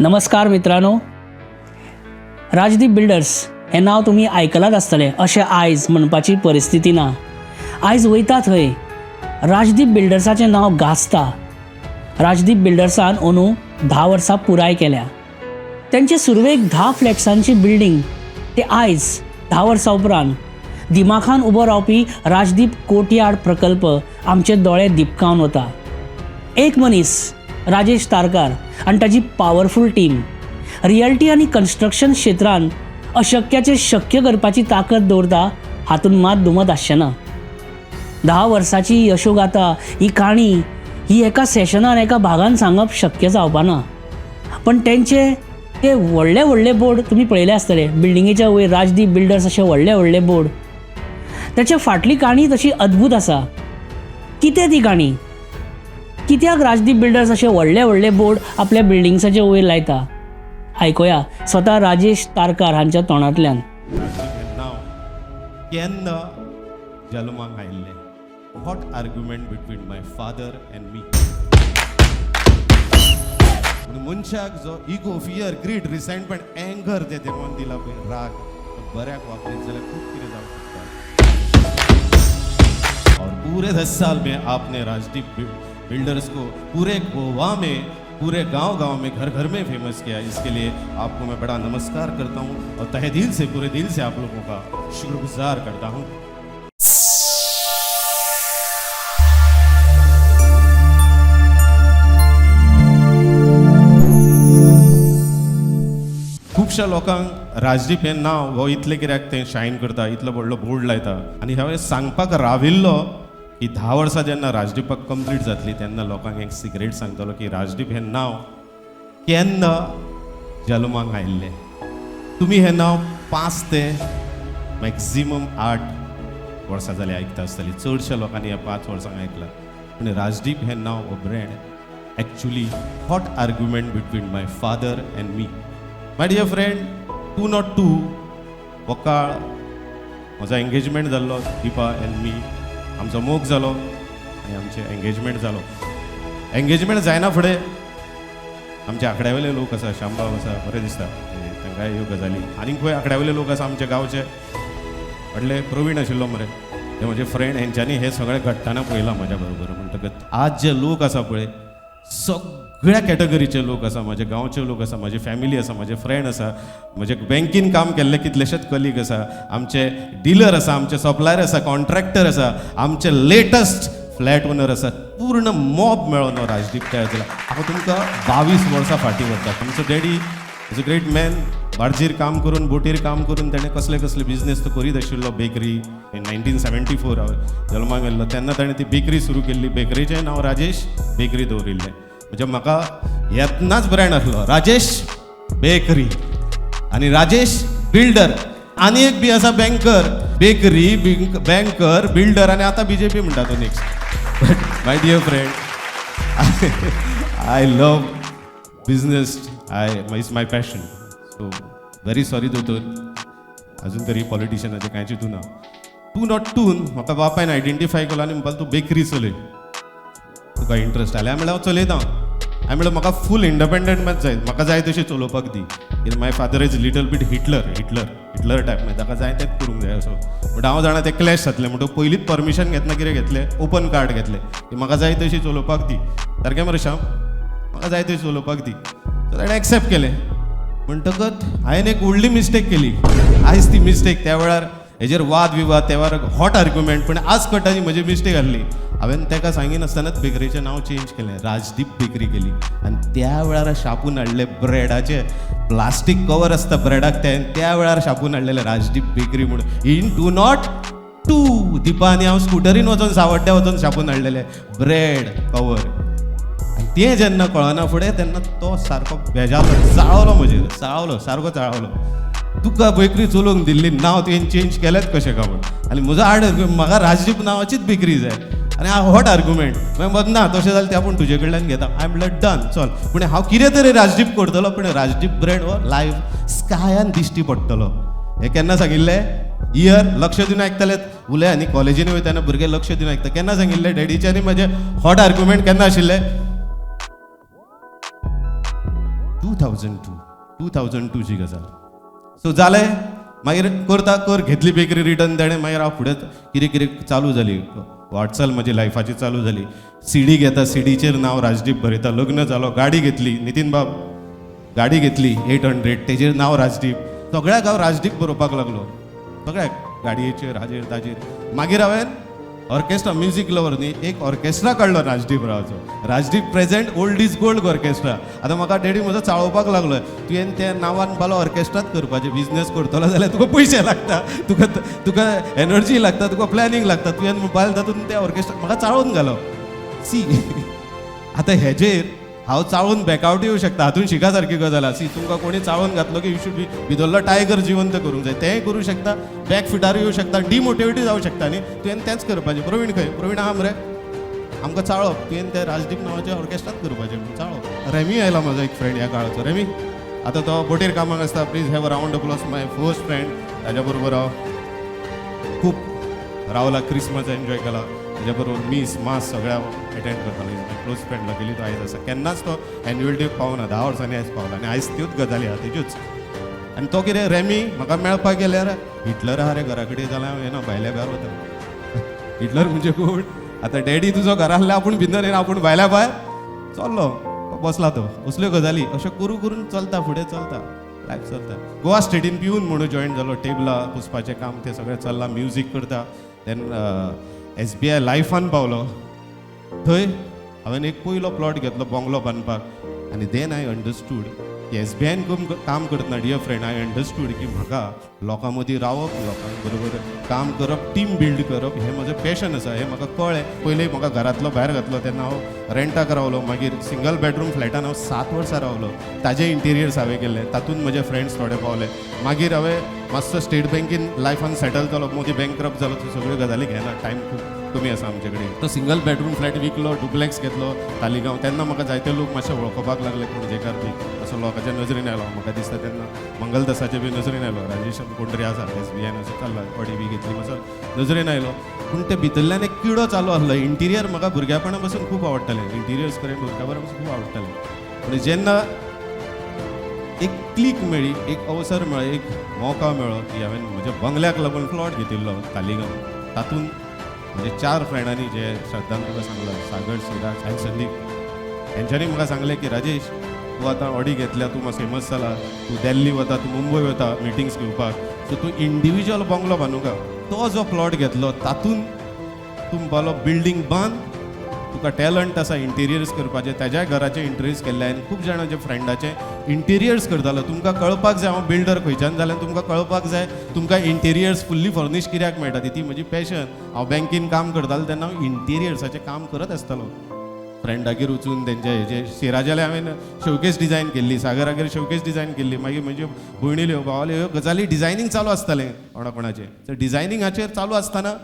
नमस्कार मित्रांनो, राजदीप बिल्डर्स हे नाव तुम्ही आयकलात आसतले अशें आयज म्हणपाची परिस्थिती ना. आयज वयता थंय राजदीप बिल्डर्साचें नांव गाजता. राजदीप बिल्डर्सान अंदू 10 वर्सां पुराय केल्या. तेंचे सुरवेक 10 फ्लॅट्सांची बिल्डींग ते आयज 10 वर्सां उपरांत दिमाखान उबो रावपी राजदीप कोर्टयार्ड प्रकल्प आमचे दोळे दिपकावन वता. एक मनीस राजेश तारकार आनी ताची पॉवरफूल टीम रियल्टी आनी कन्स्ट्रक्शन क्षेत्रांत अशक्याचें शक्य करपाची ताकद दवरता, हातूंत मात दुमत आसचें ना. 10 वर्सांची यशोगाथा ही काणी ही एका सेशनान एका भागान सांगप शक्य जावपाना. पण तेंचे ते व्हडले व्हडले बोर्ड तुमी पळयले आसतले, बिल्डिंगेच्या वयर राजदीप बिल्डर्स अशे व्हडले व्हडले बोर्ड. त्याच्या फाटली काणी तशी अद्भुत आसा. कितें ती काणी? कित्याक राजदीप बिल्डर्स अशे व्हडले व्हडले बोर्ड आपल्या बिल्डिंग्साच्या वयर लायता? आयकुया स्वता राजेश तारकार हांच्या तोंडांतल्यान. नाव केन्ना जल्माक आयिल्लें? What argument between my father and me? मनशाक जो ego, fear, greed, resentment, anger ते देवान दिला पळय, राग बऱ्याक वापरीत जाल्यार खूब कितें जावंक शकता. और पूरे 10 साल में आपने राजदीप बिल्डर्स को पूरे गोवा में, पूरे गांव-गांव में, घर-घर में फेमस किया. इसके लिए आपको मैं बड़ा नमस्कार करता हूं और तहे दिल से, पूरे दिल से आप लोगों का शुक्रगुजार करता हूं. खुबशा लोकांक राजदीप हें नांव हो इतलें कित्याक तें शायन करता, इतलो व्हडलो बोर्ड लायता. आनी हांवें सांगपाक राविल्लो की 10 वर्सां जेन्ना राजदीपाक कंप्लीट जातली तेन्ना लोकांक एक सिक्रेट सांगतलो की राजदीप हें नांव केन्ना जल्माक आयिल्लें. तुमी हें नांव 5 ते मॅक्झिमम 8 वर्सां जालीं आयकता आसतलीं. चडशा लोकांनी ह्या 5 वर्सांक आयकलां. पूण राजदीप हें नांव हो brand actually hot argument between my father and me. My dear friend, 202 हो काळ म्हजो एंगेजमेंट जाल्लो. दिपा एंड मी आमचो मोग जालो आनी आमचें एंगेजमेंट जालो. एंगेजमेंट जायना फुडें आमचे आंकड्यावेले लोक आसा, शामबाब आसा, बरें दिसता तांकांय ह्यो गजाली. आनीक खंय आंकड्यावेले लोक आसा आमचे गांवचे व्हडले प्रवीण आशिल्लो मरे, ते म्हजे फ्रेंड, हेंच्यांनी हे सगळें घडटाना पळयलां म्हाज्या बरोबर. म्हणटकच आज जे लोक आसा पळय, सगळ्या कॅटेगरीचे लोक आसा, म्हाजे गांवचे लोक आसा, म्हाजी फॅमिली आसा, म्हाजे फ्रेंड आसा, म्हजे बँकीन काम केल्ले कितलेशेच कलीग आसा, आमचे डीलर आसा, आमचे सप्लायर आसा, कॉन्ट्रॅक्टर आसा, आमचे लेटस्ट फ्लॅट ओनर आसा, पूर्ण मॉब मेळोन राजदीप तयार जाला. हांव तुमकां 22 वर्सां फाटीं व्हरता. तुमचो daddy is a great man. बार्जीर काम करून, बोटीर काम करून ताणें कसले कसले बिझनेस तो करीत आशिल्लो. बेकरी इन 1974 हांव जल्माक गेल्लो तेन्ना ताणें ती बेकरी सुरू केल्ली. बेकरीचें नांव राजेश बेकरी दवरिल्लें. म्हणजे म्हाका येतनाच ब्रँड आसलो राजेश बेकरी आनी राजेश बिल्डर. आनी एक बी आसा बँकर, बेकरी, बँकर, बिल्डर आनी आतां BJP म्हणटा तो next. But my dear friend, I love business. It's my passion. So very sorry दोतोर, अजून तरी पॉलिटिशियनाचें कांय चिंतू ना. 202 म्हाका बापायन आयडेंटिफाय केलो आनी म्हणपाक तूं बेकरी चलय, तुका इंट्रस्ट आले. हांवें म्हणलें हांव चलयता. हांवें म्हणलें म्हाका फूल इंडिपेंडंट मात जाय, म्हाका जाय तशें चलोवपाक दी. कित्याक my father is little bit Hitler type, मागीर ताका जाय तेंच करूंक जाय असो. बट हांव जाणा तें क्लॅश जातलें म्हणटून पयलींच परमिशन घेतना कितें घेतलें, ओपन कार्ड घेतलें की म्हाका जाय तशी चलोवपाक दी. सारकें मरे श्याम, म्हाका जाय तशी चलोवपाक दी. सो ताणें एक्सेप्ट केलें. म्हणटकच हांवें एक व्हडली मिस्टेक केली. आयज ती मिस्टेक, त्या वेळार हेजेर वाद विवाद, त्या वेळार हॉट आर्ग्युमेंट. पूण आज कळटा ती म्हजी मिस्टेक आसली. हांवें ताका सांगिनासतनाच बेकरीचें नांव चेंज केलें, राजदीप बेकरी केली. आनी त्या वेळार शापून हाडले ब्रेडाचे प्लास्टीक कवर आसता ब्रेडाक, त्या वेळार शापून हाडलेले राजदीप बेकरी म्हणून. इन 202 दिपा आनी हांव स्कुटरीन वचून सावड्ड्या वचून शापून हाडलेले ब्रेड कवर. आनी तें जेन्ना कळना फुडें तेन्ना तो सारको बेजालो, चाळवलो म्हजेर, सारको चाळवलो. तुका बेकरी चलोवंक दिल्ली, नांव तुवें चेंज केलेंच कशें काय म्हणून. आनी म्हजो म्हाका राजदीप नांवाचीच बेकरी जाय. आनी हांव हॉट आर्ग्युमेंट मागीर ना तशें जाल्यार तें आपूण तुजे कडल्यान घेता. हांवें म्हणलें डन चल. पूण हांव कितें तरी राजदीप करतलो, पूण राजदीप ब्रँड हो लायव्ह स्कायान दिश्टी पडटलो. हें केन्ना सांगिल्लें? इयर लक्ष दिवन आयकताले उलय. आनी कॉलेजीन वयताना भुरगे लक्ष दिवन आयकता. केन्ना सांगिल्लें डॅडीचें आनी म्हजें हॉट आर्ग्युमेंट केन्ना आशिल्लें? 2002ची गजाल. सो जालें मागीर करता घेतली बेकरी रिटर्न ताणें मागीर हांव फुडें कितें कितें चालू जाली वाटचाल म्हजी लायफाची चालू जाली. सीडी घेता सीडीचेर नांव राजदीप बरयता. लग्न जालो गाडी घेतली नितीन बाब गाडी घेतली 800 तेजेर नांव राजदीप. सगळ्याक हांव राजदीप बरोवपाक लागलो सगळ्याक गाडयेचेर हाजेर ताजेर. मागीर हांवें ऑर्केस्ट्रा म्युझिक लवर न्ही एक ऑर्केस्ट्रा काडलो राजदीप रावचो. Rajdeep present old is gold orchestra. आतां म्हाका डॅडी म्हजो चाळोवपाक लागलो तुवें त्या नांवान बालो ऑर्केस्ट्राच करपाचें. बिझनेस करतलो जाल्यार तुका पयशे लागता तुका एनर्जी लागता तुका प्लॅनिंग लागता. तुवें मोबायल तातूंत त्या ऑर्केस्ट्रा म्हाका चाळोवन घालो. सी आतां हेजेर हांव चाळून बॅकआउट येवं शकता हातून शिका सारकी गजाल आसा. सी तुमकां कोणी चाळून घातलो की यू शूड बी भितरलो टायगर जिवंत करूंक जाय तेंय करूं शकता. बॅक फिटार येवं शकता डिमोटिवेटूय जावं शकता न्ही. तुवें तेंच करपाचें. प्रवीण खंय प्रवीण आहा मरे आमकां चाळप. तुवें त्या राजदीप नांवाच्या ऑर्केस्ट्रात करपाचें चाळप. रेमी आयला म्हजो एक फ्रेंड ह्या काळाचो. रेमी आतां तो बोटेर कामाक आसता. Please have a round of applause my first friend. ताज्या बरोबर हांव खूब रावला क्रिसमस एन्जॉय केला. ताज्या बरोबर मास सगळ्या अटेंड करतालो. माय क्लोज फ्रेंड लकिली तो आयज आसा. केन्नाच तो एन्युअल डे पावना 10 वर्सांनी आयज पावला आनी आयज त्योच गजाली आहा तेज्योच. आनी तो कितें रेमी म्हाका मेळपाक गेल्यार हिटलर आहा रे घरा कडेन जाल्यार हांव येना भायल्या भायर वता. हिटलर म्हणजे कोण आतां डॅडी तुजो घरा आसल्यार आपूण भितर येना आपूण भायल्या भायर चल्लो बसला तो. असल्यो गजाली अश्यो करून करून चलता फुडें चलता लायफ चलता. गोवा स्टेटीन पिवन म्हणून जॉयन जालो. टेबलां पुसपाचें काम तें सगळें चल्लां. म्युजीक करता. देन SBI लायफान पावलो. थंय हांवें एक पयलो प्लॉट घेतलो बंगलो बांदपाक आनी देन आय अंडरस्टूड की SBIन काम करतना डियर फ्रेंड आय अंडरस्टूड की म्हाका लोकां मदीं रावप लोकां बरोबर काम करप टीम बिल्ड करप हें म्हजें पॅशन आसा. हें म्हाका कळ्ळें. पयलीं म्हाका घरांतलो भायर घातलो तेन्ना हांव रेंटाक रावलो. मागीर सिंगल बेडरूम फ्लॅटान हांव 7 वर्सां रावलो. ताजे इंटिरियर्स हांवें केले. तातूंत म्हजे फ्रेंड्स थोडे पावले. मागीर हांवें मातसो स्टेट बँकेन लायफान सेटल जालो. मोदी बँकरप्ट जालो. त्यो सगळ्यो गजाली घेना टायम खूब कमी आसा आमचे कडेन. तो सिंगल बेडरूम फ्लॅट विकलो डुप्लेक्स घेतलो तालिगांव. तेन्ना म्हाका जायते लोक मातशे वळखोवपाक लागले पणजेकार बी असो लोकांच्या नजरेन आयलो. म्हाका दिसता तेन्ना मंगलदासाचे बी नजरेन आयलो. राजेश कोण तरी आसा SBIन असो चल्ला पडी बी घेतली मातसो नजरेन आयलो. पूण ते भितरल्यान एक किडो चालू आसलो. इंटिरियर म्हाका भुरग्यापणा पासून खूब आवडटालें. इंटिरियर्स कडेन भुरग्यापणा पासून खूब आवडटालें. पूण जेन्ना एक क्लिक मेळ्ळी एक अवसर मेळ्ळो एक मौका मेळ्ळो की हांवें म्हज्या बंगल्याक लागून प्लॉट घेतिल्लो तालिगांव. तातूंत म्हणजे 4 फ्रेंडांनी जे श्रद्धान तुका सांगला सागर सिराज आनी संदीप हेंच्यांनी म्हाका सांगलें की राजेश तूं आतां ऑडी घेतल्या तूं मातसो फेमस जाला. तूं दिल्ली वता तूं मुंबय वता मिटिंग्स घेवपाक. सो तूं इंडिविज्युअल बंगलो बांदूंका. तो जो प्लॉट घेतलो तातूंत तूं बालो बिल्डींग बांद. तुका टॅलंट आसा इंटिरियर्स करपाचें. ताज्या घराचे इंटरव्यूज केल्ले आनी खूब जाणांचे फ्रेंडाचे इंटिरियर्स करतालो. तुमकां कळपाक जाय हांव बिल्डर खंयच्यान जाल्यार तुमकां कळपाक जाय तुमकां इंटिरियर्स फुल्ली फर्निश कित्याक मेळटा ती म्हजी पॅशन. हांव बँकेन काम करतालो तेन्ना हांव इंटिरियर्साचें काम करत आसतालो. फ्रेंडागेर वचून तेंचे हेजे सिराजाले हांवें शोकेस डिजायन केल्ली. सागरागेर शोकेस डिजायन केल्ली. मागीर म्हज्यो भयणील्यो भावाल्यो ह्यो गजाली डिजायनींग चालू आसतालें कोणाकोणाचें. तर डिजायनींगाचेर चालू आसतना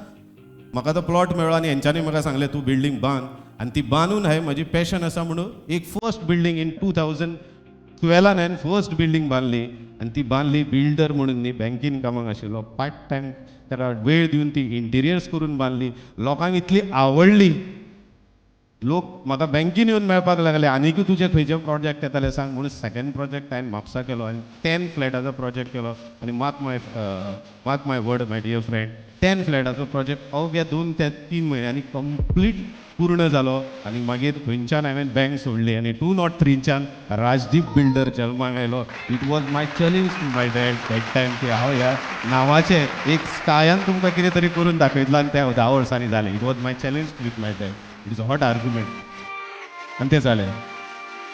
म्हाका तो प्लॉट मेळ्ळो आनी हेंच्यांनी म्हाका सांगलें तूं बिल्डींग बांद. आनी ती बांदून हांवें म्हजी पॅशन आसा म्हणून एक फर्स्ट बिल्डींग इन 2012 हांवें फर्स्ट बिल्डींग बांदली. आनी ती बांदली बिल्डर म्हणून न्ही बँकेन कामाक आशिल्लो पार्ट टायम ताका वेळ दिवन ती इंटिरियर्स करून बांदली. लोकांक इतली आवडली. लोक म्हाका बँकेन येवन मेळपाक लागले आनीकूय तुजे खंयचे प्रोजेक्ट येताले सांग म्हणून सेकंड प्रोजेक्ट हांवें म्हापसा केलो आनी 10 फ्लॅटाचो प्रोजेक्ट केलो. आनी मार्क माय वर्ड माय डियर फ्रेंड 10 फ्लॅटाचो प्रोजेक्ट अवघ्या 2 ते 3 म्हयन्यांनी कंप्लीट पूर्ण जालो. आनी मागीर थंयच्यान हांवें बँक सोडली आनी 2003च्यान राजदीप बिल्डर जल्माक आयलो. It was my challenge to my dad that time की हांव ह्या नांवाचें एक स्कायान तुमकां कितें तरी करून दाखयतलो आनी तें 10 वर्सांनी जालें. It was my challenge with my dad. It is a hot argument आनी तें जालें.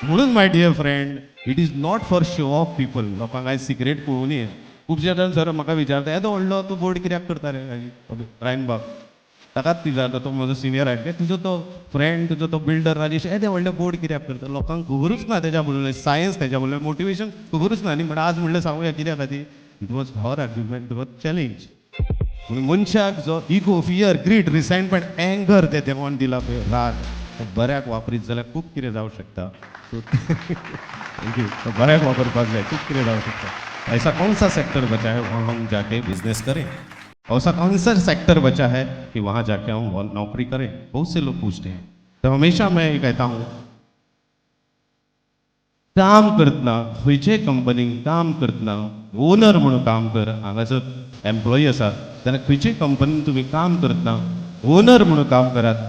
म्हणून my dear friend it is not for show off people. लोकांक आयज सिक्रेट पळोवनी खुबशे जाण सर म्हाका विचारता येदो व्हडलो तूं बोर्ड कित्याक करता रे रायनबाग. ताकाच विचारता तो म्हजो सिनियर आहे तुजो तो फ्रेंड तुजो तो बिल्डर राजेश येदे व्हडले बोर्ड कित्याक करता. लोकांक खबरूच ना तेज्या बरोबर सायन्स तेज्या बरोबर मोटिवेशन खबरूच ना न्ही. म्हणून आज म्हणलें सांगुया कित्या खातीर it was hot argument it was challenge. म्हणून मनशाक जो ego fear greed resentment anger ते देवान दिला पळय राग बऱ्याक वापरीत जाल्यार खूब कितें जावं शकता. So thank you. बऱ्याक वापरपाक जाय खूब कितें जावं शकता. ऐसा कौन सा सेक्टर बचा है वहाँ हम जाके बिजनेस करें. ऐसा कौन सा सेक्टर बचा है कि वहाँ जाके हम नौकरी करें. बहुत से लोग पूछते हैं. तो हमेशा मैं ये कहता हूँ काम करतना खंयचे कंपनीक काम करतना ओनर म्हणून काम कर. हांगा जर एम्प्लॉई आसा जाल्यार खंयचे कंपनीन तुमी काम करतना ओनर म्हणून काम करात.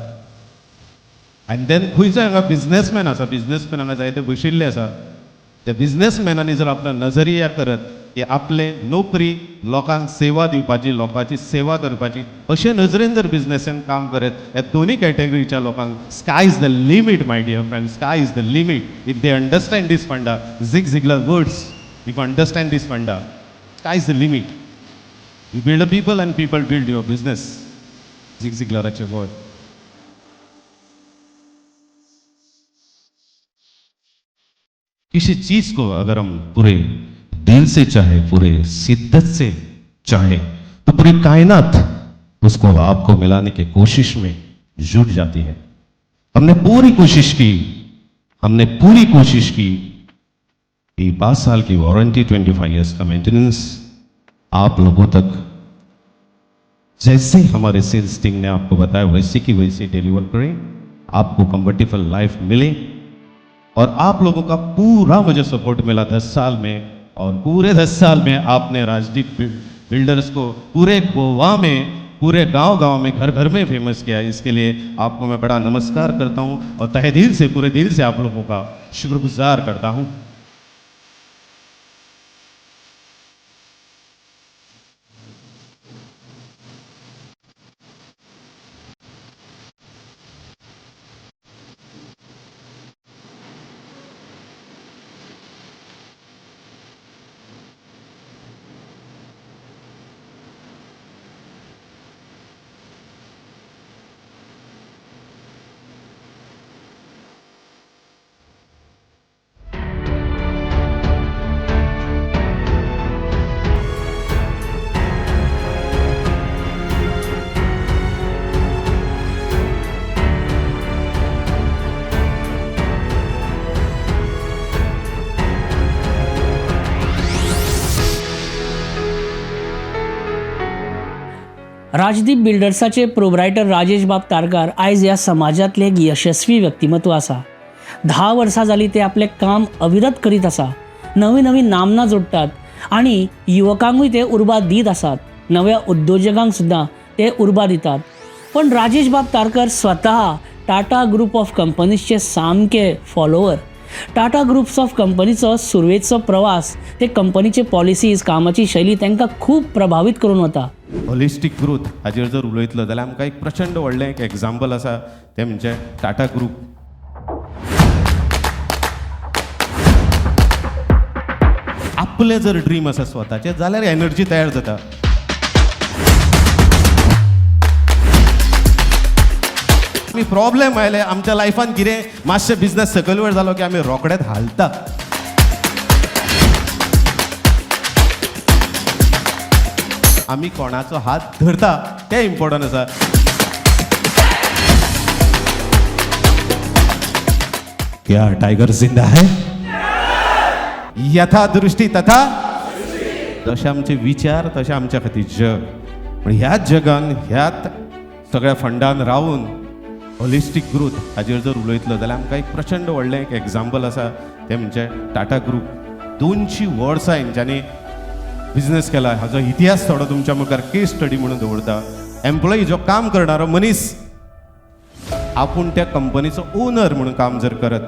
आनी देन खंयचो हांगा बिझनेसमॅन आसा, बिझनेसमॅन हांगा जायते बशिल्ले आसा, त्या बिझनेसमॅनांनी जर आपलो नजरिया करत की आपले नोकरी लोकांक सेवा दिवपाची, लोकांची सेवा करपाची, अशे नजरेन जर बिझनेसान काम करत, ह्या दोन्ही कॅटेगरीच्या लोकांक sky is the limit my dear friend, sky is the limit. If they understand this funda, Zig Ziglar words, if understand this funda, sky is the limit. You build a people and people build your business. Zig झिगलराचे word. किसी चीज को अगर हम पूरे दिल से चाहे, पूरे शिद्दत से चाहे, तो पूरी कायनात उसको आपको मिलाने की कोशिश में जुट जाती है. हमने पूरी कोशिश की, हमने पूरी कोशिश की कि 5 साल की वारंटी, 25 ईयर्स का मेंटेनेंस आप लोगों तक जैसे हमारे सेल्स टीम ने आपको बताया वैसे की वैसे डिलीवर करें, आपको कंफर्टेबल लाइफ मिले. और आप लोगों का पूरा मुझे सपोर्ट मिला 10 साल में, और पूरे 10 साल में आपने राजदीप बिल्डर्स को पूरे गोवा में, पूरे गांव-गांव में, घर-घर में फेमस किया. इसके लिए आपको मैं बड़ा नमस्कार करता हूं और तहे दिल से, पूरे दिल से आप लोगों का शुक्रगुजार करता हूं. राजदीप बिल्डर्साचे प्रोप्रायटर राजेश बाब तारकार आयज ह्या समाजातले एक यशस्वी व्यक्तिमत्व आसा. 10 वर्सां जालीं ते आपलें काम अविरत करीत आसा. नवी नवी नामनां जोडटात आनी युवकांकूय ते उर्बा दीत आसात. नव्या उद्योजकांक सुद्दां ते उर्बा दितात. पण राजेश बाब तारकर स्वता टाटा ग्रुप ऑफ कंपनीजचे सामके फॉलोवर. टाटा ग्रुप्स ऑफ कंपनीचो सुरवेचो प्रवास, ते कंपनीचे पॉलिसीज, कामाची शैली तांकां खूब प्रभावित करून वता. हॉलिस्टीक ग्रोथ हाजेर जर उलयतलो जाल्यार आमकां एक प्रचंड व्हडलें एक एग्जाम्पल आसा, तें म्हणजे टाटा ग्रुप. आपले जर ड्रीम आसा स्वताचे जाल्यार एनर्जी तयार जाता. आमी प्रॉब्लेम आयले आमच्या लायफान, कितें मातशें बिझनेस सकयल वयर जालो की आमी रोकडेच हालता. आमी कोणाचो हात धरता तें इम्पॉर्टंट आसा. क्या टायगर जिंदा है? यथा दृष्टी तथा जशे आमचे विचार तशें आमच्या खातीर जग. पण ह्याच जगान, ह्यात सगळ्या फंडान रावून हॉलिस्टीक ग्रोथ हाजेर जर उलयतलो जाल्यार आमकां एक प्रचंड व्हडलें एक एग्जाम्पल आसा, तें म्हणजे टाटा ग्रुप. 200 वर्सां हेंच्यांनी बिझनेस केला. हाजो इतिहास थोडो तुमच्या मुखार केस स्टडी म्हणून दवरता. एम्प्लॉई जो काम करणारो मनीस आपूण त्या कंपनीचो ओनर म्हणून काम जर करत,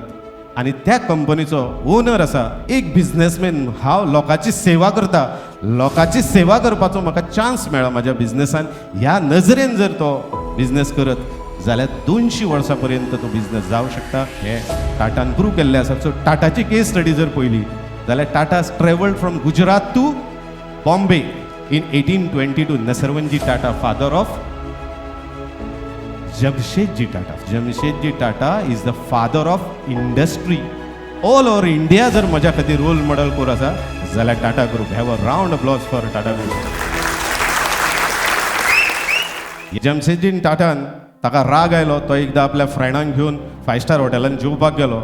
आनी त्या कंपनीचो ओनर आसा एक बिझनेसमॅन, हांव लोकांची सेवा करता, लोकांची सेवा करपाचो म्हाका चान्स मेळ्ळा म्हाज्या बिझनेसान, ह्या नजरेन जर तो बिझनेस करत जाल्यार 200 वर्सां पर्यंत तो बिझनेस जावं शकता. हे टाटान प्रूव केल्लें आसा. सो टाटाची केस स्टडी जर पयली जाल्यार Tata travelled from Gujarat to Bombay in 1822. Nusserwanji Tata, father of Jamshedji Tata. Jamshedji Tata is the father of industry. All over India जर म्हज्या खातीर रोल मॉडेल कोर आसा जाल्यार Tata group. Have a round applause for Tata group. Jamshedji टाटान ताका राग आयलो. तो एकदां आपल्या फ्रेंडांक घेवन 5 स्टार हॉटेलान जेवपाक गेलो.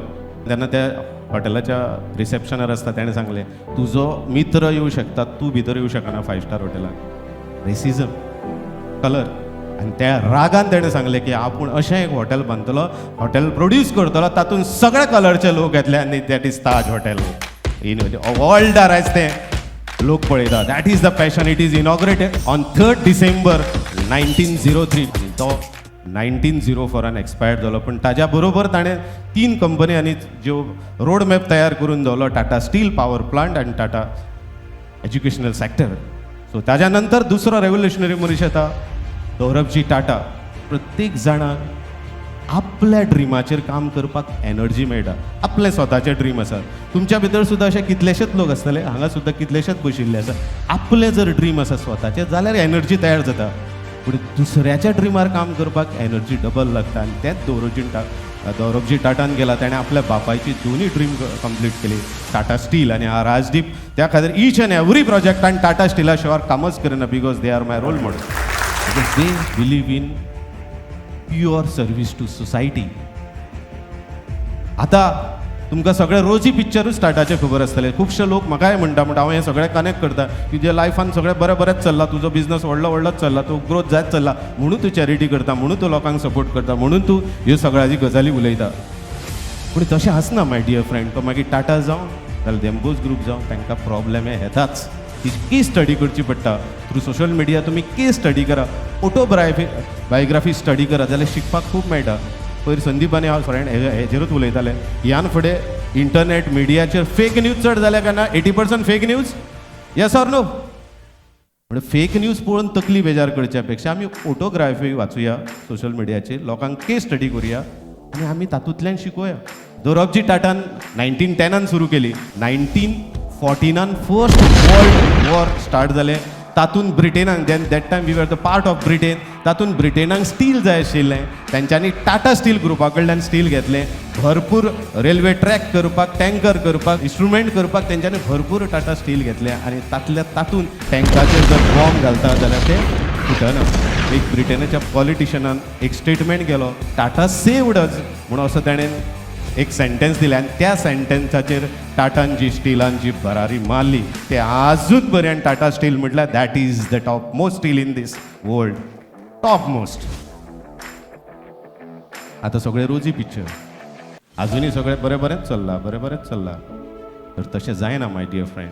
तेन्ना त्या हॉटेलाच्या रिसेप्शनार आसता ताणें सांगलें, तुजो मित्र येवं शकता, तूं भितर येवं शकना 5 स्टार हॉटेलान. Racism, colour. आनी त्या रागान ताणें सांगलें की आपूण अशें एक हॉटेल बांदतलो, हॉटेल प्रोड्यूस करतलो, तातूंत सगळे कलरचे लोक येतले आनी that is Taj hotel. In वर्ल्डार आयज तें लोक पळयता. That is the passion. It is inaugurated on 3rd December 1903. तो 1904 एक्सपायर्ड जालो. पण ताज्या बरोबर ताणें 3 कंपनी ज्यो रोड मॅप तयार करून दवरलो, टाटा स्टील पॉवर प्लांट आनी टाटा एज्युकेशनल सॅक्टर. सो ताज्या नंतर दुसरो रेव्होल्युशनरी मनीस येता, सौरभजी टाटा. प्रत्येक जाणाक आपल्या ड्रिमाचेर काम करपाक एनर्जी मेळटा. आपले स्वताचे ड्रीम आसा. तुमच्या भितर सुद्दां अशे कितलेशेच लोक आसतले, हांगा सुद्दां कितलेशेच बशिल्ले आसा. आपले जर ड्रीम आसा स्वताचे जाल्यार एनर्जी तयार जाता. पूण दुसऱ्याच्या ड्रिमार काम करपाक एनर्जी डबल लागता. आनी तेंच गौरवजी टाटान केला. ताणें आपल्या बापायची दोनूय ड्रीम कंप्लीट केली, टाटा स्टील आनी राजदीप. त्या खातीर ईच अँड एवरी प्रोजेक्टान टाटा स्टिला शिवाय कामच करना, because they are my role model. Because they believe in pure service to society. आतां तुमकां सगळे रोजी पिक्चरूच स्टार्टाचे खबर आसतले. खुबशे लोक म्हाकाय म्हणटा हांव हें सगळें कनेक्ट करता. तुजे लायफान सगळें बरेंच चल्लां, तुजो बिझनस व्हडलोच चल्ला, तूं ग्रोथ जायत चल्ला, म्हणून तूं चॅरिटी करता, म्हणून तूं लोकांक सपोर्ट करता, म्हणून तूं ह्यो सगळ्याची गजाली उलयता. पूण तशें आसना माय डियर फ्रेंड. तो मागीर टाटा जावं जाल्यार देंबोज ग्रूप जावं, तांकां प्रॉब्लेम येताच. ती केस स्टडी करची पडटा. थ्रू सोशल मिडिया तुमी केस स्टडी करा, बायोग्राफी स्टडी करा, जाल्यार शिकपाक खूब मेळटा. पयर संदीपानी हांव फ्रेंड हेजेरूच उलयताले. ह्यान फुडें इंटरनेट मिडियाचेर फेक न्यूज चड जाल्या केन्ना 80% fake news. Yes or no? म्हणजे फेक न्यूज पळोवन तकली बेजार करच्या पेक्षा आमी फोटोग्राफी वाचुया सोशल मिडियाचेर, लोकांक केस स्टडी करुया आनी आमी तातूंतल्यान शिकोया. सौरभजी टाटान 1910 सुरू केली. 1914 फर्स्ट वर्ल्ड वॉर स्टार्ट जालें. तातूंत ब्रिटेनाक that time we were the part of Britain. तातूंत ब्रिटेनाक स्टील जाय आशिल्लें. तांच्यांनी टाटा स्टील ग्रुपा कडल्यान स्टील घेतलें. भरपूर रेल्वे ट्रॅक करपाक, टँकर करपाक, इन्स्ट्रुमेंट करपाक तेंच्यांनी भरपूर टाटा स्टील घेतलें. आनी तातूंत टँकाचेर जर बॉम्ब घालता जाल्यार ते फुटना. एक ब्रिटेनाच्या पॉलिटिशनान एक स्टेटमेंट केलो, टाटा सेव्ड अस म्हणून असो ताणें एक सेंटेन्स दिलें. आनी त्या सेंटेन्साचेर टाटान जी स्टिलान जी भरारी मारली ते आजूच बरें. टाटा स्टील म्हटल्यार that is the top most steel in this world. Top most. आतां सगळे रोजी पिक्चर अजुनूय सगळें बरेंच चल्लां. तर तशें जायना माय डियर फ्रेंड.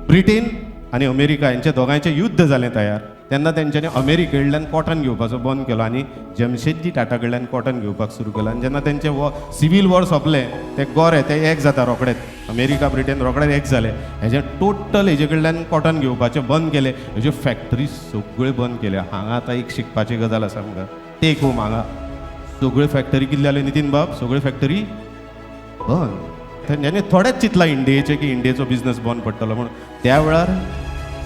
ब्रिटेन आनी अमेरिका हेंचे दोगांयचें युद्ध जालें तयार. तेन्ना तेंच्यांनी अमेरिके कडल्यान कॉटन घेवपाचो बंद केलो आनी जमशेदजी टाटा कडल्यान कॉटन घेवपाक सुरू केलो. आनी जेन्ना तेंचें सिवील वॉर सोंपलें, ते गोरे ते एक जाता रोखडेच. अमेरिका ब्रिटेन रोखडेच एक जाले. हेजें टोटल हेजे कडल्यान कॉटन घेवपाचें बंद केलें. हेज्यो फॅक्टरी सगळ्यो बंद केल्या. हांगा आतां एक शिकपाची गजाल आसा आमकां. टेक होम हांगा सगळ्यो फॅक्टरी कितें जाल्यो नितीन बाब, सगळ्यो फॅक्टरी बंद. तेंच्यांनी थोडेच चिंतलां इंडियेचें की इंडियेचो बिझनस बंद पडटलो म्हणून. त्या वेळार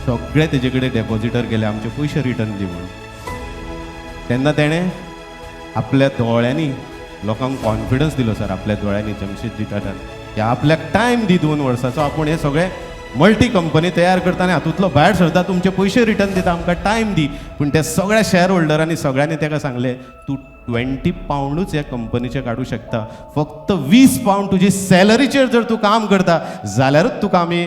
सगळे तेजे कडेन डेपॉझिटर गेले आमचे पयशे रिटर्न दी म्हणून. तेन्ना तेणें आपल्या दोळ्यांनी लोकांक कॉन्फिडन्स दिलो सर, आपल्या दोळ्यांनी जमशेदजी टाटान की आपल्याक टायम दी 2 वर्सांचो, आपूण हे सगळे मल्टी कंपनी तयार करता आनी हातूंतलो भायर सरता, तुमचे पयशे रिटर्न दिता, आमकां टायम दी. पूण त्या सगळ्या शेअर होल्डरांनी सगळ्यांनी ताका सांगलें तूं 20 पावंडूच ह्या कंपनीचे काडूं शकता. फक्त 20 पावंड तुजी सॅलरीचेर जर तूं काम करता जाल्यारूच तुका आमी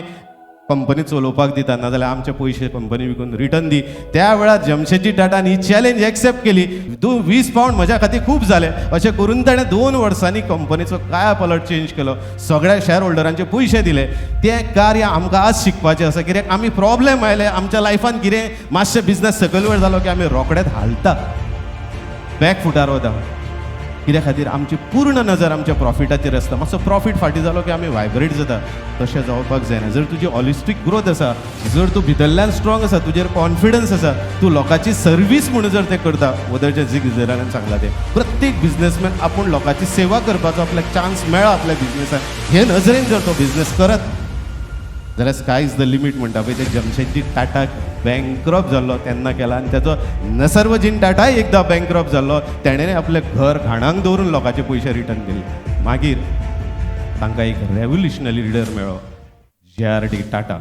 कंपनी चलोवपाक दिता, नाजाल्यार आमचे पयशे कंपनी विकून रिटर्न दी. त्या वेळार जमशेदजी टाटान ही चॅलेंज एक्सेप्ट केली. 20 पावंड म्हज्या खातीर खूब जाले. अशें करून ताणें 2 वर्सांनी कंपनीचो काया पलट चेंज केलो. सगळ्या शेअर होल्डरांचे पयशे दिले. तें कार्य आमकां आज शिकपाचें आसा. कित्याक आमी प्रॉब्लेम आयले आमच्या लायफान, कितें मातशें बिझनस सकयल वयर जालो की आमी रोखडेच हालता, बॅकफुटार वता. कित्या खातीर आमची पूर्ण नजर आमच्या प्रॉफिटाचेर आसता. मातसो प्रॉफीट फाटी जालो की आमी वायब्रेट जाता. तशें जावपाक जायना. जर तुजी हॉलिस्टीक ग्रोथ आसा, जर तूं भितरल्यान स्ट्रॉंग आसा, तुजेर कॉन्फिडन्स आसा, तूं लोकांची सर्वीस म्हणून जर तें करता. वदरच्या जिगरान सांगला ते प्रत्येक बिझनेसमॅन आपूण लोकांची सेवा करपाचो आपल्याक चान्स मेळ्ळा आपल्या बिझनेसान, हे नजरेन जर तो बिझनेस करत जाल्यार स्काय इज द लिमीट म्हणटा पळय. ते जमशेदजी टाटा बँक्रप्ट जाल्लो तेन्ना केला. आनी ताचो नसर्वजीन टाटाय एकदां बँक्रप्ट जाल्लो. तेणें आपलें घर घाणांक दवरून लोकांचे पयशे रिटर्न केले. मागीर तांकां एक रेव्होल्युशनरी लिडर मेळ्ळो, JRD टाटा.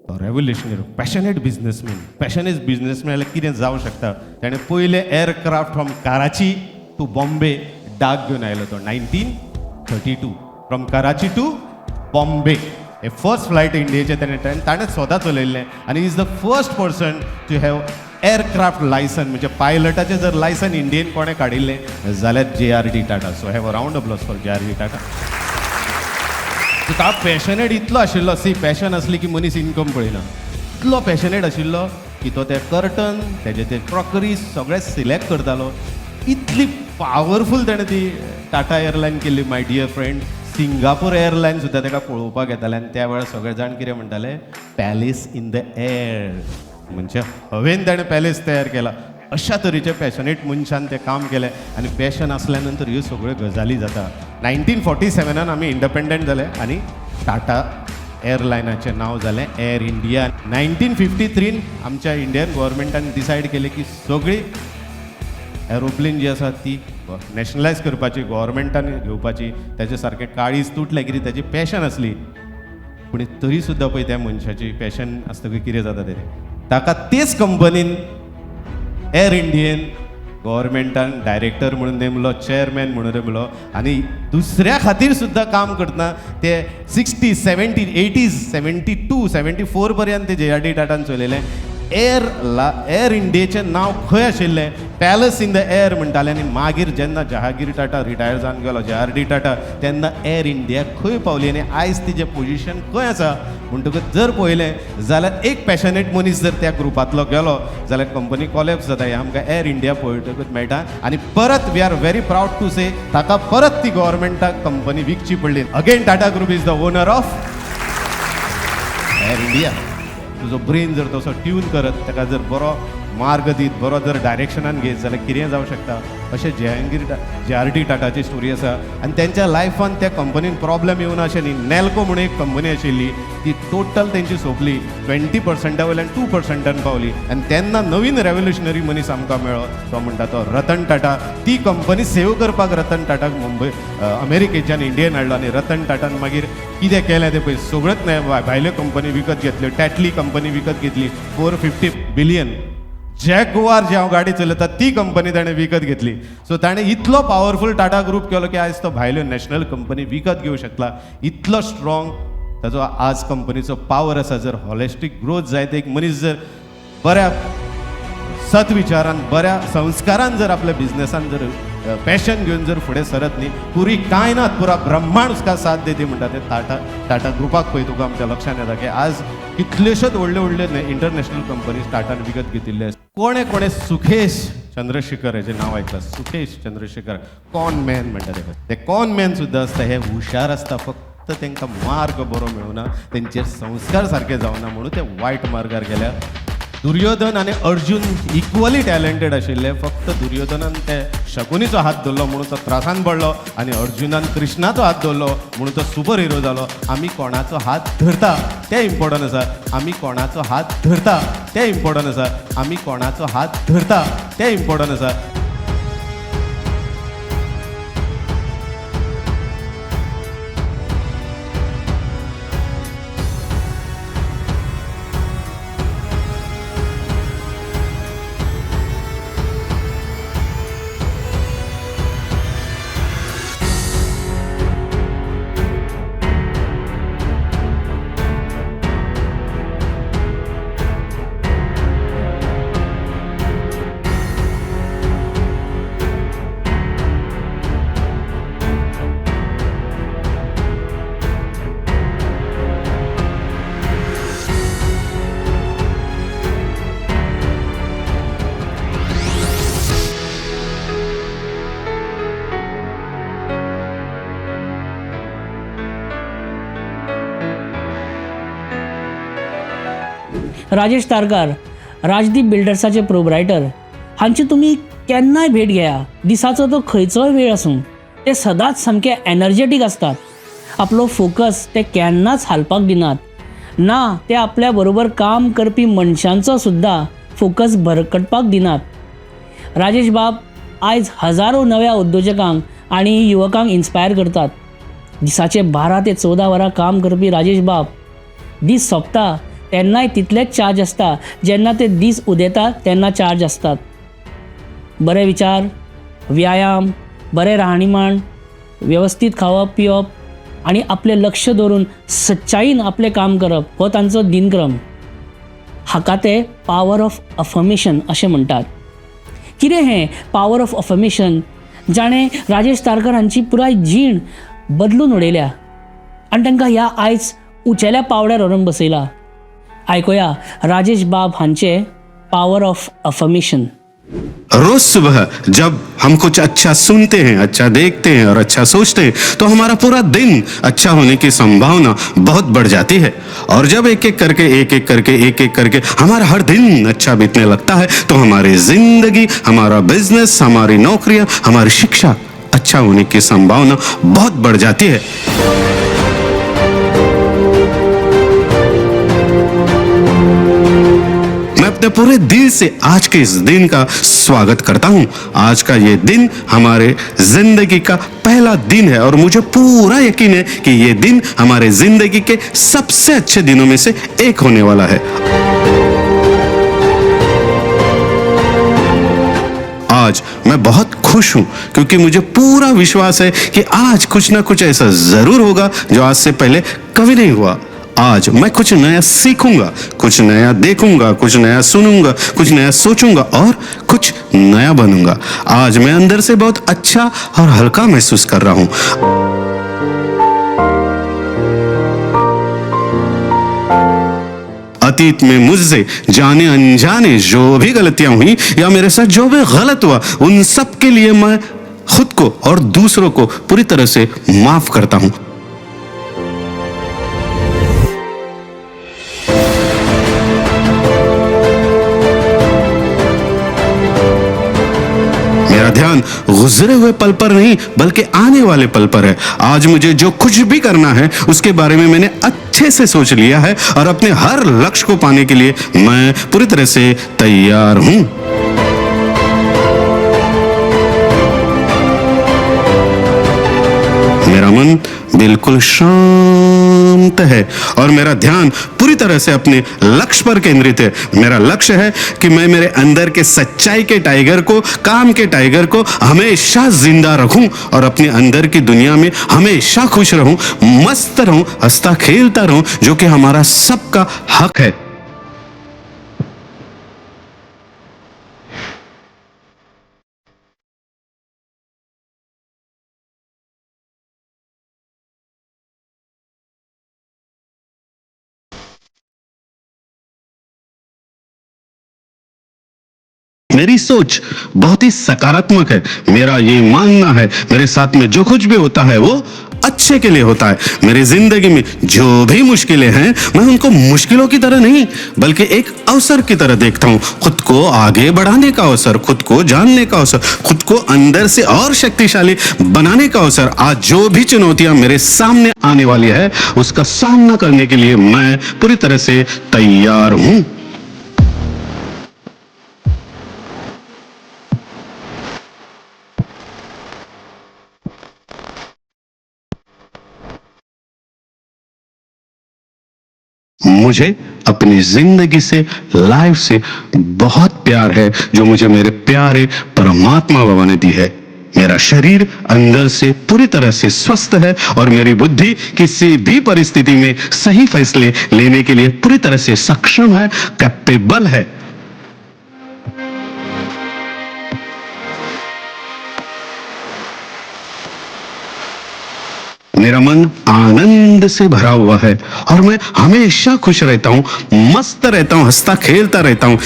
तो revolutionary passionate businessman. Passionate businessman जाल्यार कितें जावं शकता. तेणें पयले aircraft from Karachi to Bombay डाक घेवन आयलो तो 1932. From Karachi to Bombay. हे फर्स्ट फ्लायट इंडियेचे ताणें स्वता चलयल्लें आनी is the first person to have aircraft licence म्हणजे पायलटाचें जर लायसन इंडियेन कोणें काडिल्लें जाल्यार JRD Tata. So have a round of applause for JRD Tata. तो पॅशनेट इतलो आशिल्लो, सी पॅशन असली की मनीस इनकम पळयना, इतलो पॅशनेट आशिल्लो की तो ते कर्टन तेजे ते क्रॉकरी सगळें सिलेक्ट करतालो. इतली पावरफूल ताणें ती टाटा एअरलायन केल्ली माय डियर फ्रेंड. सिंगापूर एअरलायन सुद्दां ताका पळोवपाक येताले आनी त्या वेळार सगळे जाण कितें म्हणटाले, पॅलेस इन द एअर, म्हणजे हवेन ताणें पॅलेस तयार केला. अशा तरेचे पॅशनेट मनशान तें काम केलें आनी पॅशन आसल्या नंतर ह्यो सगळ्यो गजाली जाता. 1947 आमी इंडिपेंडंट जाले आनी टाटा एअरलायनाचें नांव जालें एअर इंडिया. 1953 आमच्या इंडियन गव्हर्मेंटान डिसायड केलें की सगळी एरोप्लेन जी आसा ती नॅशनलायज करपाची, गव्हर्मेंटान घेवपाची. तेजे सारकें काळीज तुटलें कितें तेजी पॅशन आसली, पूण तरी सुद्दां पळय त्या मनशाची पॅशन आसतकीर कितें जाता तें ताका तेच कंपनीन एअर इंडियेन गव्हर्मेंटान डायरेक्टर म्हणून नेमलो, चेअरमॅन म्हणून नेमलो आनी दुसऱ्या खातीर सुद्दां काम करतना ते 60, 70, 80s, 72, 74 पर्यंत ते JRD टाटान चलयलें. एअर इंडियेचें नांव खंय आशिल्लें, पॅलस इन द एअर म्हणटाले आनी मागीर जेन्ना जहागीर टाटा रिटायर जावन गेलो, JRD टाटा, तेन्ना एअर इंडिया खंय पावली आनी आयज तिजें पोजिशन खंय आसा. म्हणटकच जर पळयलें जाल्यार एक पॅशनेट मनीस जर त्या ग्रुपांतलो गेलो जाल्यार कंपनी कॉलेप्स जाता. हें आमकां एअर इंडिया पळयतकच मेळटा आनी परत we are very proud to say ताका परत ती गव्हर्मेंटाक कंपनी विकची पडली. Again Tata group is the owner of Air India. तुजो ब्रेन जर तसो ट्यून करत, ताका जर बरो मार्ग दीत, बरो जर डायरेक्शनान घेत जाल्यार कितें जावं शकता. अशें JRD टाटाची स्टोरी आसा आनी तेंच्या लायफान त्या कंपनीन प्रॉब्लेम येवना अशें न्ही. नॅल्को म्हणून एक कंपनी आशिल्ली ती टोटल तेंची सोंपली, 20% वयल्यान 2% पावली आनी तेन्ना नवीन रेव्होल्युशनरी मनीस आमकां मेळ्ळो, तो म्हणटा तो रतन टाटा. ती कंपनी सेव करपाक रतन टाटाक मुंबय अमेरिकेच्यान इंडियेन हाडलो आनी रतन टाटान मागीर कितें केलें तें पळय सगळ्योच भायल्यो कंपनी विकत घेतल्यो. टॅटली कंपनी विकत घेतली, 450 बिलियन. जॅगवार जी हांव गाडी चलयता ती कंपनी ताणें विकत घेतली. सो ताणें इतलो पावरफूल टाटा ग्रुप केलो की आयज तो भायल्यो नॅशनल कंपनी विकत घेवंक शकला. इतलो स्ट्रॉंग ताजो आज कंपनीचो पावर आसा. जर हॉलिस्टीक ग्रोथ जायत, एक मनीस जर बऱ्या सत्विचारान, बऱ्या संस्कारान जर आपल्या बिझनेसान जर पॅशन घेवन जर फुडें सरत न्ही, पुरी कायनात, पुरा ब्रह्मांड उसका साथ देते म्हणटा ते टाटा ग्रुपाक पळय तुका आमच्या लक्षान येता की आज कितल्योश्योच व्हडल्यो इंटरनॅशनल कंपनीज टाटान विकत घेतिल्ले. कोणे सुखेश चंद्रशेखर हेजें नांव आयकलां, सुखेश चंद्रशेखर कॉन मॅन म्हणटा ते कॉन मॅन सुद्दां आसता. हे हुशार आसता, फक्त तांकां मार्ग बरो मेळुना, तेंचेर संस्कार सारके जावना म्हणून ते वायट मार्गार गेल्या. दुर्योधन आनी अर्जुन इक्वली टॅलंटेड आशिल्ले, फक्त दुर्योधनान ते शकुनीचो हात धरलो म्हणून तो त्रासान पडलो आनी अर्जुनान कृष्णाचो हात धरलो म्हणून तो सुपर हिरो जालो. आमी कोणाचो हात धरता तें इम्पॉर्टंट आसा, आमी कोणाचो हात धरता तें इम्पॉर्टंट आसा, आमी कोणाचो हात धरता तें इम्पॉर्टंट आसा. राजेश तारकार, राजदीप बिल्डर्साचे प्रोप्रायटर, हांची तुमी केन्नाय भेट घेया. दिसाचो तो खंयचोय वेळ आसूं, ते सदांच सामके एनर्जेटीक आसतात. आपलो फोकस ते केन्नाच हालपाक दिनात ना. ते आपल्या बरोबर काम करपी मनशांचो सुद्दां फोकस भरकटपाक दिनात. राजेश बाब आयज हजारो नव्या उद्योजकांक आनी युवकांक इन्स्पायर करतात. दिसाचे 12 ते 14 वरां काम करपी राजेश बाब दीस सोंपता तेन्नाय तितलेच चार्ज आसता जेन्ना ते दीस उदेता तेन्ना चार्ज आसतात. बरे विचार, व्यायाम, बरें राहणीमान, वेवस्थीत खावप पिवप, आनी आपलें लक्ष दवरून सच्चायीन आपलें काम करप हो तांचो दिनक्रम. हाका ते पावर ऑफ अफर्मेशन अशें म्हणटात. कितें हें पावर ऑफ अफर्मेशन? जाणें राजेश तारकर हांची पुराय जीण बदलून उडयल्या आनी तांकां ह्या आयज उंचेल्या पावड्यार व्हरून बसयला. आयकुया राजेश बाब हांचे पावर ऑफ अफर्मेशन. रोज सुबह जब हम कुछ अच्छा सुनते हैं, अच्छा देखते हैं और अच्छा सोचते हैं तो हमारा पूरा दिन अच्छा होने की संभावना बहुत बढ़ जाती है. और जब एक एक करके हमारा हर दिन अच्छा बीतने लगता है तो हमारी जिंदगी, हमारा बिजनेस, हमारी नौकरियां, हमारी शिक्षा अच्छा होने की संभावना बहुत बढ़ जाती है. मैं अपने पूरे दिल से आज के इस दिन का स्वागत करता हूं. आज का ये दिन हमारे जिंदगी का पहला दिन है और मुझे पूरा यकीन है कि ये दिन हमारे जिंदगी के सबसे अच्छे दिनों में से एक होने वाला है. आज मैं बहुत खुश हूं क्योंकि मुझे पूरा विश्वास है कि आज कुछ ना कुछ ऐसा जरूर होगा जो आज से पहले कभी नहीं हुआ. आज मैं कुछ नया सीखूंगा, कुछ नया देखूंगा, कुछ नया सुनूंगा, कुछ नया सोचूंगा और कुछ नया बनूंगा. आज मैं अंदर से बहुत अच्छा और हल्का महसूस कर रहा हूं. अतीत में मुझसे जाने अनजाने जो भी गलतियां हुई या मेरे साथ जो भी गलत हुआ, उन सब के लिए मैं खुद को और दूसरों को पूरी तरह से माफ करता हूं. मेरा ध्यान गुजरे हुए पल पर नहीं बल्कि आने वाले पल पर है. आज मुझे जो कुछ भी करना है उसके बारे में मैंने अच्छे से सोच लिया है और अपने हर लक्ष्य को पाने के लिए मैं पूरी तरह से तैयार हूं. मेरा मन बिल्कुल शांत है और मेरा ध्यान पूरी तरह से अपने लक्ष्य पर केंद्रित है. मेरा लक्ष्य है कि मैं मेरे अंदर के सच्चाई के टाइगर को, काम के टाइगर को हमेशा जिंदा रखूं और अपने अंदर की दुनिया में हमेशा खुश रहूं, मस्त रहूं, हंसता खेलता रहूं, जो कि हमारा सबका हक है. मेरी सोच बहुत ही सकारात्मक है. मेरा ये मानना है मेरे साथ में जो कुछ भी होता है वो अच्छे के लिए होता है. मेरी जिंदगी में जो भी मुश्किलें हैं मैं उनको मुश्किलों की तरह नहीं बल्कि एक अवसर की तरह देखता हूँ. खुद को आगे बढ़ाने का अवसर, खुद को जानने का अवसर, खुद को अंदर से और शक्तिशाली बनाने का अवसर. आज जो भी चुनौतियां मेरे सामने आने वाली है उसका सामना करने के लिए मैं पूरी तरह से तैयार हूँ. मुझे अपनी जिंदगी से, लाइफ से बहुत प्यार है जो मुझे मेरे प्यारे परमात्मा बाबा ने दी है. मेरा शरीर अंदर से पूरी तरह से स्वस्थ है और मेरी बुद्धि किसी भी परिस्थिति में सही फैसले लेने के लिए पूरी तरह से सक्षम है, कैपेबल है. मेरा मन आनंद से भरा हुआ है और मैं हमेशा खुश रहता हूँ, मस्त रहता हूँ, हंसता खेलता रहता हूँ.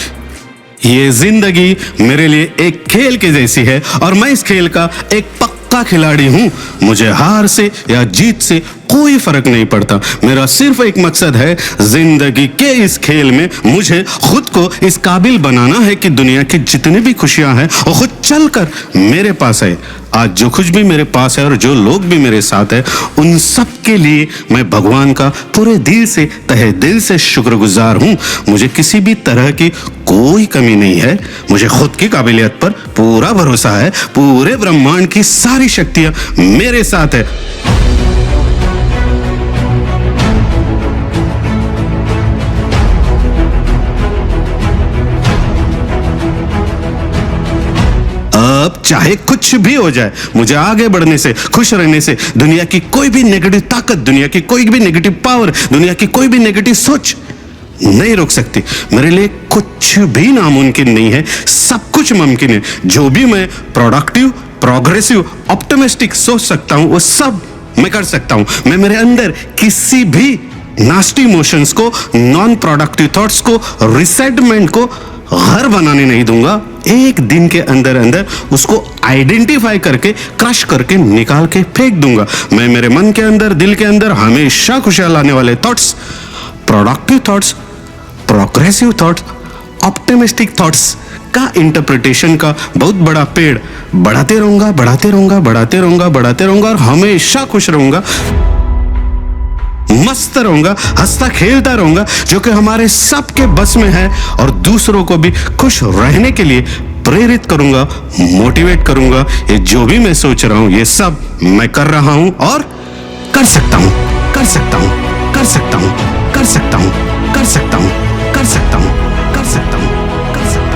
ये जिंदगी मेरे लिए एक खेल के जैसी है और मैं इस खेल का एक पक्का खिलाड़ी हूँ. मुझे हार से या जीत से कोई फर्क नहीं पड़ता. मेरा सिर्फ एक मकसद है, जिंदगी के इस खेल में मुझे खुद को इस काबिल बनाना है कि दुनिया की जितनी भी खुशियां हैं वो खुद चलकर मेरे पास है. आज जो कुछ भी मेरे पास है और जो लोग भी मेरे साथ है उन सब के लिए मैं भगवान का पूरे दिल से, तहे दिल से शुक्रगुजार हूँ. मुझे किसी भी तरह की कोई कमी नहीं है. मुझे खुद की काबिलियत पर पूरा भरोसा है. पूरे ब्रह्मांड की सारी शक्तियां मेरे साथ है. अब चाहे कुछ भी हो जाए, मुझे आगे बढ़ने से, खुश रहने से दुनिया की कोई भी नेगेटिव ताकत, दुनिया की कोई भी नेगेटिव पावर, दुनिया की कोई भी नेगेटिव सोच नहीं रोक सकती। मेरे लिए कुछ भी नामुमकिन नहीं है, सब कुछ मुमकिन है। जो भी मैं प्रोडक्टिव, प्रोग्रेसिव, ऑप्टिमिस्टिक सोच सकता हूं वो सब मैं कर सकता हूं। मैं मेरे अंदर किसी भी नास्टी इमोशंस को, नॉन प्रोडक्टिव थॉट्स को, रिसेंटमेंट को घर बनाने नहीं दूंगा। एक दिन के अंदर अंदर उसको आइडेंटिफाई करके, क्रश करके, निकाल के फेंक दूंगा। मैं मेरे मन के अंदर, दिल के अंदर हमेशा खुशियां लाने वाले thoughts, productive thoughts, progressive thoughts, optimistic thoughts का इंटरप्रिटेशन का बहुत बड़ा पेड़ बढ़ाते रहूंगा, बढ़ाते रहूंगा, बढ़ाते रहूंगा, बढ़ाते रहूंगा और हमेशा खुश रहूंगा, मस्त रहूंगा, हंसता खेलता रहूंगा, जो कि हमारे सबके बस में है। और दूसरों को भी खुश रहने के लिए प्रेरित करूंगा, मोटिवेट करूंगा। ये जो भी मैं सोच रहा हूं ये सब मैं कर रहा हूं और कर सकता हूं, कर सकता हूं, कर सकता हूं, कर सकता हूं, कर सकता हूं, कर सकता हूं, कर सकता हूं, कर सकता हूं, कर सकता हूं।